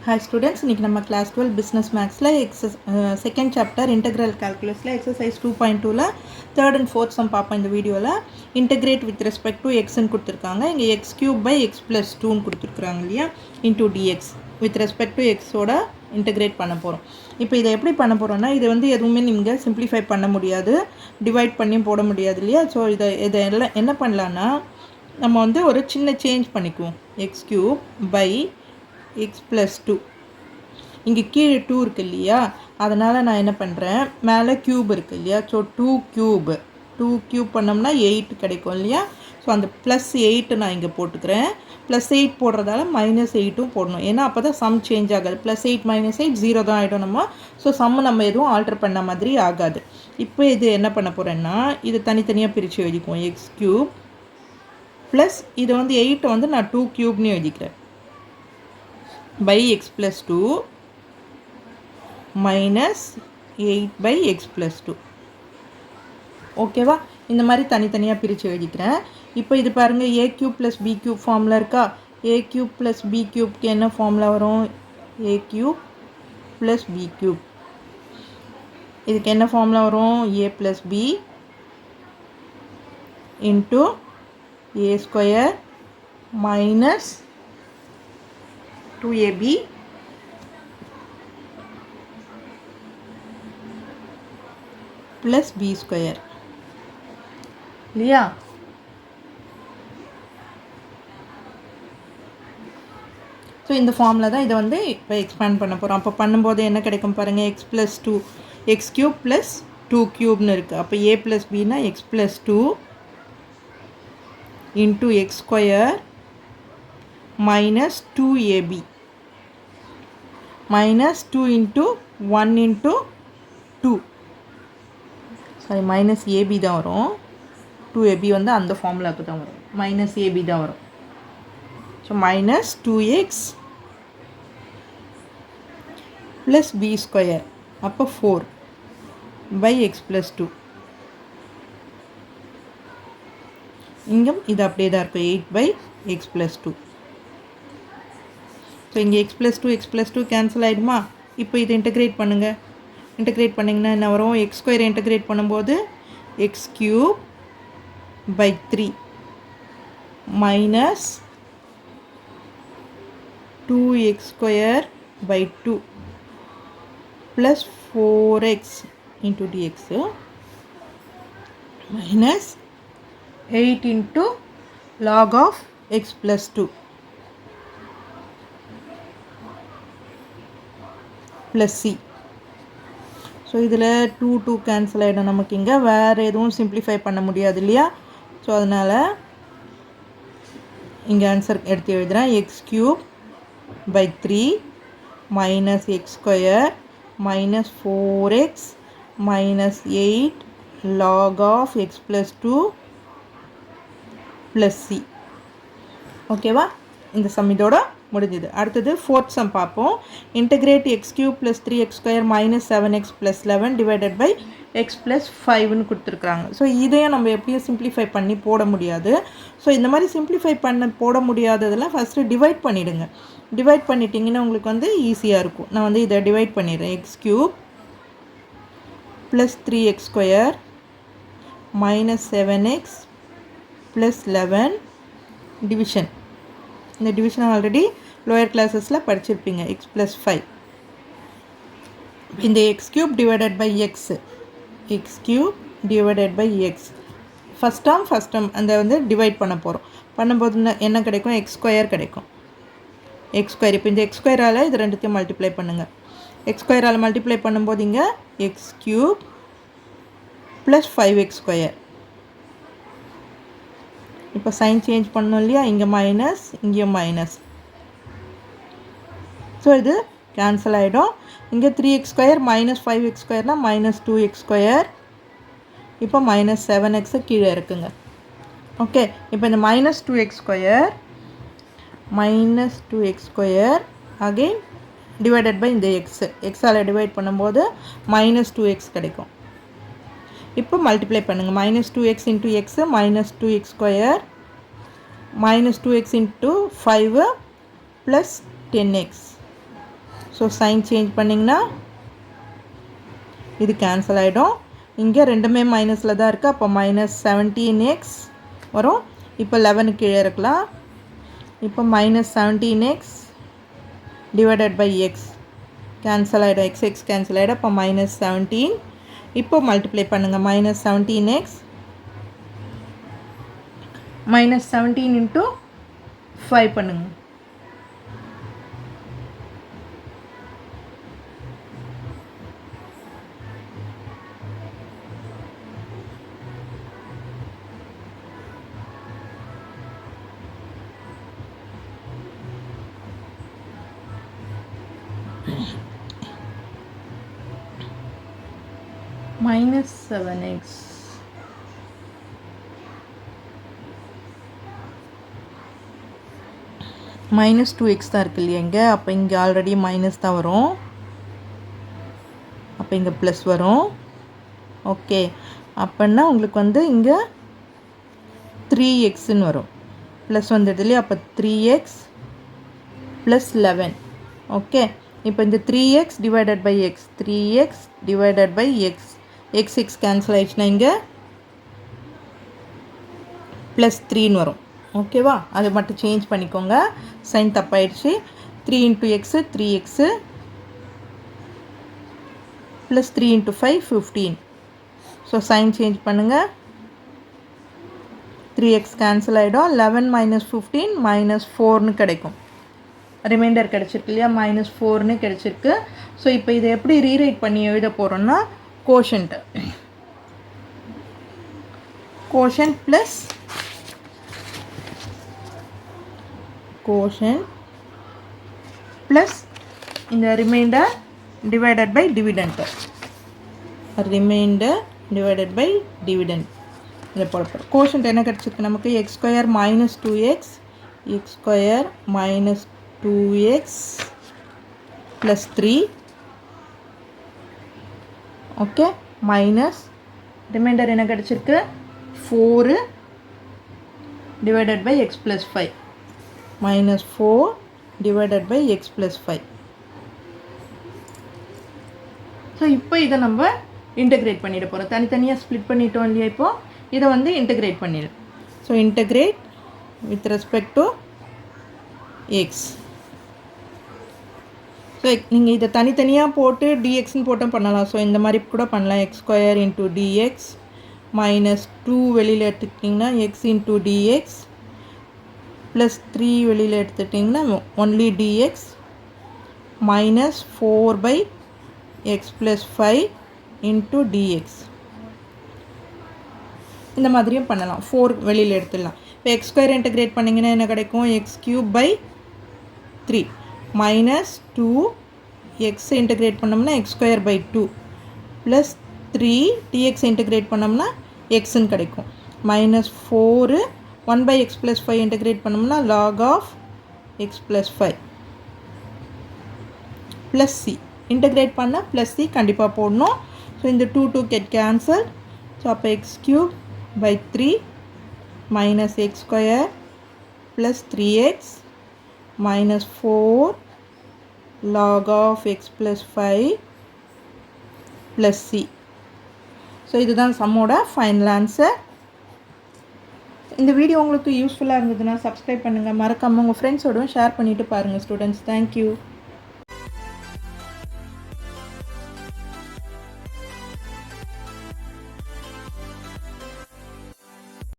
Hi students, இன்னைக்கு நம்ம class 12 business mathsல second chapter integral calculusல exercise 2.2ல third and fourth sum பார்ப்போம் இந்த வீடியோல. integrate with respect to x ன்னு கொடுத்திருக்காங்க. இங்க x cube by x plus 2 ன்னு கொடுத்திருக்காங்க இல்லையா, into dx with respect to x ஓட integrate பண்ண போறோம். இப்போ இதை எப்படி பண்ண போறோம்னா, இது வந்து எதுவுமே நீங்க simplify பண்ண முடியாது, divide பண்ணி போட முடியாது இல்லையா. ஸோ இதை என்ன பண்ணலாம்னா, நம்ம வந்து ஒரு சின்ன சேஞ்ச் பண்ணிக்குவோம். x cube by x plus 2 இங்கே கீழே 2 இருக்கு இல்லையா, அதனால் நான் என்ன பண்ணுறேன், மேலே க்யூப் இருக்கு இல்லையா, ஸோ 2 க்யூப் பண்ணோம்னா 8 கிடைக்கும் இல்லையா. ஸோ அந்த ப்ளஸ் 8 நான் இங்கே போட்டுக்கிறேன். ப்ளஸ் 8 போடுறதால மைனஸ் 8ம் போடணும், ஏன்னா அப்போ தான் சம் சேஞ்ச் ஆகாது. ப்ளஸ் 8 மைனஸ் 8 0 தான் ஆகிடும் நம்ம. ஸோ சம் நம்ம எதுவும் ஆல்ட்ரு பண்ண மாதிரி ஆகாது. இப்போ இது என்ன பண்ண போகிறேன்னா, இது தனித்தனியாக பிரித்து எழுதிக்குவோம். எக்ஸ் க்யூப் ப்ளஸ் இது வந்து 8 வந்து நான் 2 க்யூப்னு எழுதிக்கிறேன், by x plus 2 minus 8 by x plus 2. ஓகேவா, இந்த மாதிரி தனித்தனியாக பிரித்து எழுதிக்கிறேன். இப்போ இது பாருங்கள், a cube plus b cube ஃபார்மில் இருக்கா. a cube plus b cubeக்கு என்ன ஃபார்மில் வரும், a cube plus b cube. இதுக்கு என்ன ஃபார்மில் வரும், a plus b into a square minus 2ab plus b square இல்லையா. ஸோ இந்த ஃபார்மில் தான் இதை வந்து இப்போ எக்ஸ்பேண்ட் பண்ண போகிறோம். அப்போ பண்ணும்போது என்ன கிடைக்கும் பாருங்கள், X plus 2 X cube plus 2 க்யூப்னு இருக்குது. அப்போ a ப்ளஸ் பின்னா X plus 2 into X square minus 2ab minus 2 into 1 into 2, sorry minus ab தான் வரும், 2ab வந்து அந்த ஃபார்முலாவுக்கு தான் வரும், minus ab தான் வரும். So minus 2x plus b square, அப்போ 4 by x plus 2. இங்கும் இது அப்படியே தான் இருக்கும், 8 by x plus 2. ஸோ இங்கே x plus 2 கேன்சல் ஆகிடுமா. இப்போ இதை இன்டகிரேட் பண்ணுங்கள். இன்டகிரேட் பண்ணிங்கன்னா என்ன வரும், எக்ஸ் ஸ்கொயர் இன்டகிரேட் பண்ணும்போது x cube by 3 minus 2x square by 2 plus 4x into dx minus 8 into log of x plus 2 plus C. So இதில் 2 கேன்சல் ஆகிடும் நமக்கு. இங்கே வேறு எதுவும் சிம்ப்ளிஃபை பண்ண முடியாது இல்லையா. ஸோ அதனால் இங்கே ஆன்சர் எடுத்து எழுதுகிறேன், x cube by 3 minus x square minus 4x minus 8 log of x plus 2 plus c. ஓகேவா, இந்த சம் இதோட முடிஞ்சுது. அடுத்தது ஃபோர்த் சம் பார்ப்போம். Integrate x cube plus 3x square minus 7x plus 11 divided by x plus 5ன்னு கொடுத்துருக்குறாங்க. So இதையும் நம்ம எப்படியும் சிம்ப்ளிஃபை பண்ணி போட முடியாது. ஸோ இந்த மாதிரி சிம்ப்ளிஃபை பண்ண போட முடியாததெல்லாம் ஃபஸ்ட்டு டிவைட் பண்ணிவிடுங்க. டிவைட் பண்ணிட்டீங்கன்னா உங்களுக்கு வந்து ஈஸியாக இருக்கும். நான் வந்து இதை டிவைட் பண்ணிடுறேன். X cube plus 3x square minus 7x plus 11 division. இந்த டிவிஷனை ஆல்ரெடி லோயர் கிளாஸஸில் படிச்சிருப்பீங்க, எக்ஸ் ப்ளஸ் 5. இந்த x cube divided by x, x cube divided by x first term அந்த வந்து டிவைட் பண்ண போகிறோம். பண்ணும்போது என்ன கிடைக்கும், எக்ஸ் ஸ்கொயர் கிடைக்கும். எக்ஸ் ஸ்கொயர், இப்போ இந்த எக்ஸ் ஸ்கொயரால் இது ரெண்டுத்தையும் மல்டிப்ளை பண்ணுங்கள். எக்ஸ் ஸ்கொயரால் மல்டிப்ளை பண்ணும்போது இங்கே X cube plus 5x square. இப்போ சைன் சேஞ்ச் பண்ணோம் இல்லையா, இங்கே மைனஸ் இங்கேயும் மைனஸ். ஸோ இது கேன்சல் ஆகிடும். இங்கே 3x ஸ்கொயர் மைனஸ் 5x ஸ்கொயர்னால் மைனஸ் 2x ஸ்கொயர். இப்போ மைனஸ் 7x கீழே இருக்குங்க. ஓகே, இப்போ இந்த minus 2x square again divided by இந்த எக்ஸால் டிவைட் பண்ணும்போது மைனஸ் 2x கிடைக்கும். இப்போ மல்டிப்ளை பண்ணுங்கள், minus 2x into x minus 2x square minus 2x into 5 plus 10x so sign change பண்ணிங்கன்னா இது கேன்சல் ஆகிடும். இங்கே ரெண்டுமே மைனஸில் தான் இருக்குது. அப்போ -17x வரும். இப்போ 11 கீழே இருக்கலாம். இப்போ -17x divided by x cancel ஆகிடும். எக்ஸ் கேன்சல் ஆகிடும். அப்போ -17. இப்போ மல்டிப்ளை பண்ணுங்கள். -17x -17 இன்ட்டு 5 பண்ணுங்கள். -7x -2x தான் இருக்கு இல்லையா இங்கே. அப்போ இங்கே ஆல்ரெடி மைனஸ் தான் வரும். அப்போ இங்கே ப்ளஸ் வரும். ஓகே, அப்படின்னா உங்களுக்கு வந்து இங்கே 3xன்னு வரும். ப்ளஸ் வந்துடுது இல்லையா. அப்போ 3x + 11. ஓகே, இப்போ இந்த 3x divided by x 3x divided by x x cancel ஆகிடுச்சுன்னா இங்கே +3ன்னு வரும். ஓகேவா, அதை மட்டும் சேஞ்ச் பண்ணிக்கோங்க. சைன் தப்பாயிடுச்சு. 3 × x 3x + 3 × 5 15. So sign change பண்ணுங்கள். 3x கேன்சல் ஆகிடும். 11 - 15 -4ன்னு கிடைக்கும். ரிமைண்டர் கிடச்சிருக்கு இல்லையா, -4ன்னு கிடச்சிருக்கு. ஸோ இப்போ இதை எப்படி ரீரைட் பண்ணி எழுத போகிறோன்னா கோஷன்ட் ப்ளஸ் இந்த ரிமைண்டர் டிவைடட் பை டிவிடெண்ட். இதை போட போகிறோம். கோஷன்ட் என்ன கிடச்சிருக்கு நமக்கு? x² - 2x x² - 2x + 3. Okay, minus reminder என்ன கிடச்சிருக்கு? 4 divided by x + 5 -4 divided by x + 5. So இப்போ இதை நம்ம இன்டகிரேட் பண்ணிட போகிறோம். தனித்தனியாக ஸ்ப்ளிட் பண்ணிட்டோம் இல்லையா. இப்போது இதை வந்து இன்டகிரேட் பண்ணிடும். So integrate with respect to X. So நீங்கள் இதை தனித்தனியாக போட்டு dxன்னு போட்டும் பண்ணலாம். ஸோ இந்த மாதிரி கூட பண்ணலாம். x² × dx -2 வெளியில் எடுத்துக்கிட்டிங்கன்னா x × dx +3 வெளியில் எடுத்துக்கிட்டிங்கன்னா ஒன்லி dx -4/x + 5 × dx. இந்த மாதிரியும் பண்ணலாம். 4 வெளியில் எடுத்துடலாம். இப்போ x² இன்டகிரேட் பண்ணிங்கன்னா என்ன கிடைக்கும்? x³ / 3 -2x இன்டகிரேட் பண்ணோம்னா x²/2 +3 dx இன்டகிரேட் பண்ணோம்னா xன்னு கிடைக்கும். -4 1/x + 5 இன்டகிரேட் பண்ணோம்னா log of x + 5 +c integrate பண்ணால் +c கண்டிப்பாக போடணும். ஸோ இந்த 2 get cancel. ஸோ அப்போ x³ / 3 -x² + 3x -4 log of x + 5 + c. So இதுதான் சம்மோட ஃபைனல் ஆன்சர். இந்த வீடியோ உங்களுக்கு யூஸ்ஃபுல்லாக இருந்ததுன்னா சப்ஸ்கிரைப் பண்ணுங்கள். மறக்காமல் உங்கள் ஃப்ரெண்ட்ஸோடும் ஷேர் பண்ணிவிட்டு பாருங்கள் ஸ்டூடெண்ட்ஸ். தேங்க்யூ.